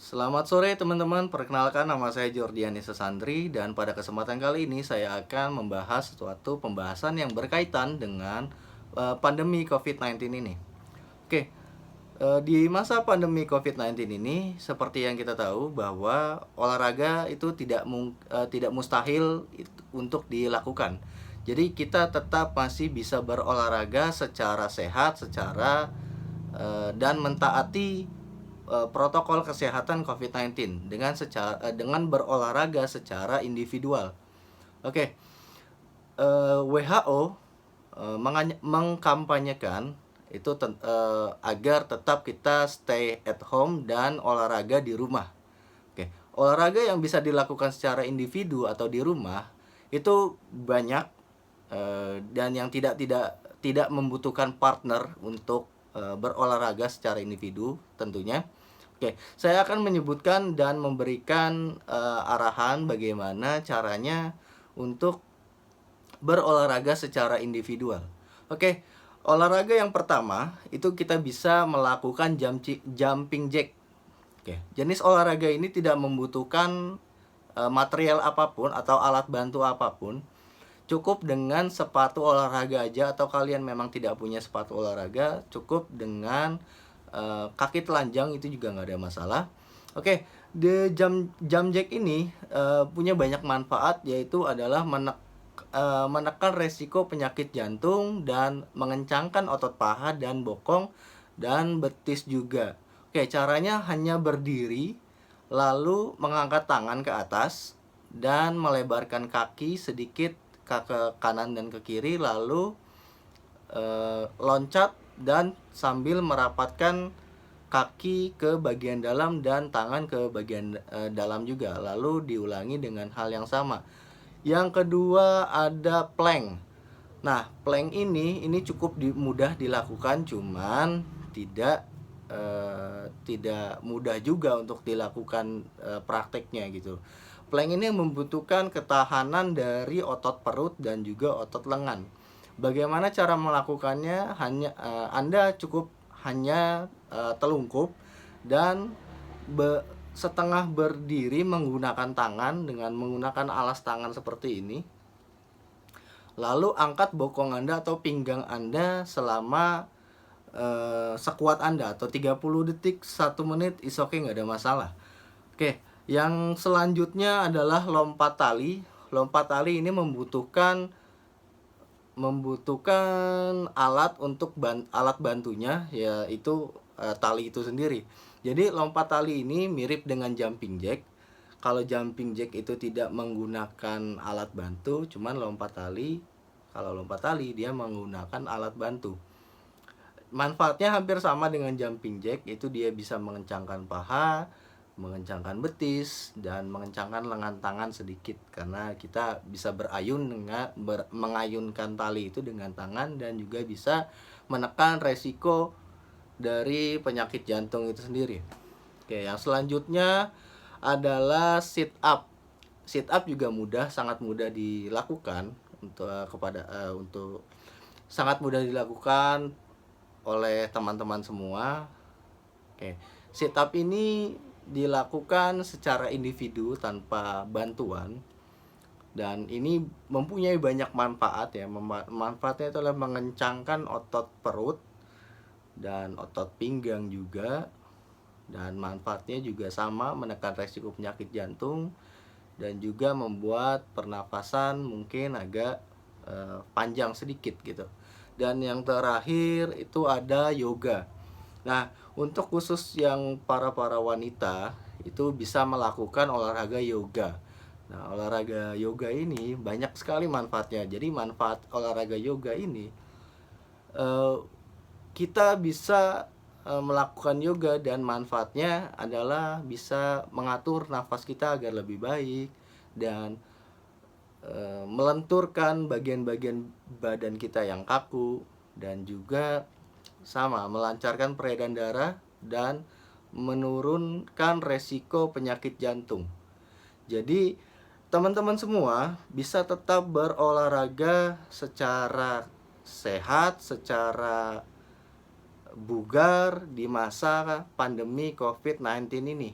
Selamat sore teman-teman, perkenalkan nama saya Jordiani Sesandri dan pada kesempatan kali ini saya akan membahas suatu pembahasan yang berkaitan dengan pandemi COVID-19 ini. Oke, di masa pandemi COVID-19 ini seperti yang kita tahu bahwa olahraga itu tidak mustahil untuk dilakukan. Jadi kita tetap masih bisa berolahraga secara sehat, dan mentaati protokol kesehatan COVID-19 dengan berolahraga secara individual. Oke, WHO mengkampanyekan itu agar tetap kita stay at home dan olahraga di rumah. Oke, olahraga yang bisa dilakukan secara individu atau di rumah itu banyak, dan yang tidak membutuhkan partner untuk berolahraga secara individu tentunya. Oke, saya akan menyebutkan dan memberikan arahan bagaimana caranya untuk berolahraga secara individual. Oke, olahraga yang pertama itu kita bisa melakukan jumping jack. Oke, jenis olahraga ini tidak membutuhkan material apapun atau alat bantu apapun. Cukup dengan sepatu olahraga aja, atau kalian memang tidak punya sepatu olahraga, cukup dengan kaki telanjang itu juga nggak ada masalah. Oke, the jump jack ini punya banyak manfaat, yaitu adalah menekan resiko penyakit jantung dan mengencangkan otot paha dan bokong dan betis juga. Oke, caranya hanya berdiri, lalu mengangkat tangan ke atas dan melebarkan kaki sedikit ke kanan dan ke kiri, lalu loncat dan sambil merapatkan kaki ke bagian dalam dan tangan ke bagian dalam juga, lalu diulangi dengan hal yang sama. Yang kedua ada plank. Nah, plank ini cukup mudah dilakukan, cuman tidak mudah juga untuk dilakukan prakteknya gitu. Plank ini membutuhkan ketahanan dari otot perut dan juga otot lengan. Bagaimana cara melakukannya? Anda cukup hanya telungkup dan setengah berdiri menggunakan tangan dengan menggunakan alas tangan seperti ini. Lalu angkat bokong Anda atau pinggang Anda selama sekuat Anda, atau 30 detik, 1 menit is okay, nggak ada masalah. Oke, yang selanjutnya adalah lompat tali. Lompat tali ini membutuhkan alat bantunya, yaitu tali itu sendiri. Jadi lompat tali ini mirip dengan jumping jack. Kalau jumping jack itu tidak menggunakan alat bantu, cuman kalau lompat tali dia menggunakan alat bantu. Manfaatnya hampir sama dengan jumping jack, itu dia bisa mengencangkan paha, mengencangkan betis, dan mengencangkan lengan tangan sedikit, karena kita bisa mengayunkan tali itu dengan tangan, dan juga bisa menekan resiko dari penyakit jantung itu sendiri. Oke, yang selanjutnya adalah sit up. Sit up juga sangat mudah dilakukan sangat mudah dilakukan oleh teman-teman semua. Oke, sit up ini dilakukan secara individu tanpa bantuan, dan ini mempunyai banyak manfaat ya. Manfaatnya itu adalah mengencangkan otot perut dan otot pinggang juga, dan manfaatnya juga sama, menekan resiko penyakit jantung dan juga membuat pernapasan mungkin agak panjang sedikit gitu. Dan yang terakhir itu ada yoga. Nah, untuk khusus yang para wanita itu bisa melakukan olahraga yoga. Nah, olahraga yoga ini banyak sekali manfaatnya. Jadi manfaat olahraga yoga ini, kita bisa melakukan yoga, dan manfaatnya adalah bisa mengatur nafas kita agar lebih baik dan melenturkan bagian-bagian badan kita yang kaku, dan juga melancarkan peredaran darah dan menurunkan resiko penyakit jantung. Jadi teman-teman semua bisa tetap berolahraga secara sehat, secara bugar di masa pandemi COVID-19 ini.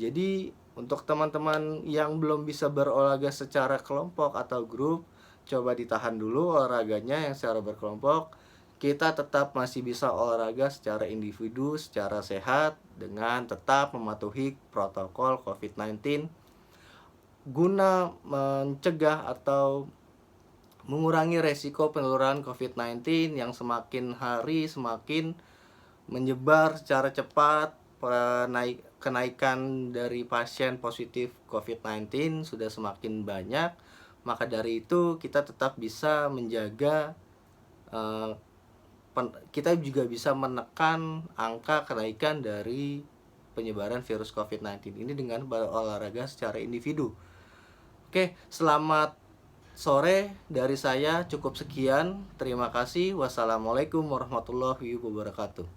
Jadi untuk teman-teman yang belum bisa berolahraga secara kelompok atau grup, coba ditahan dulu olahraganya yang secara berkelompok. Kita tetap masih bisa olahraga secara individu, secara sehat dengan tetap mematuhi protokol COVID-19 guna mencegah atau mengurangi resiko penularan COVID-19 yang semakin hari semakin menyebar secara cepat. Kenaikan dari pasien positif COVID-19 sudah semakin banyak. Maka dari itu kita tetap bisa menjaga, kita juga bisa menekan angka kenaikan dari penyebaran virus COVID-19 ini dengan berolahraga secara individu. Oke, selamat sore dari saya, cukup sekian. Terima kasih. Wassalamualaikum warahmatullahi wabarakatuh.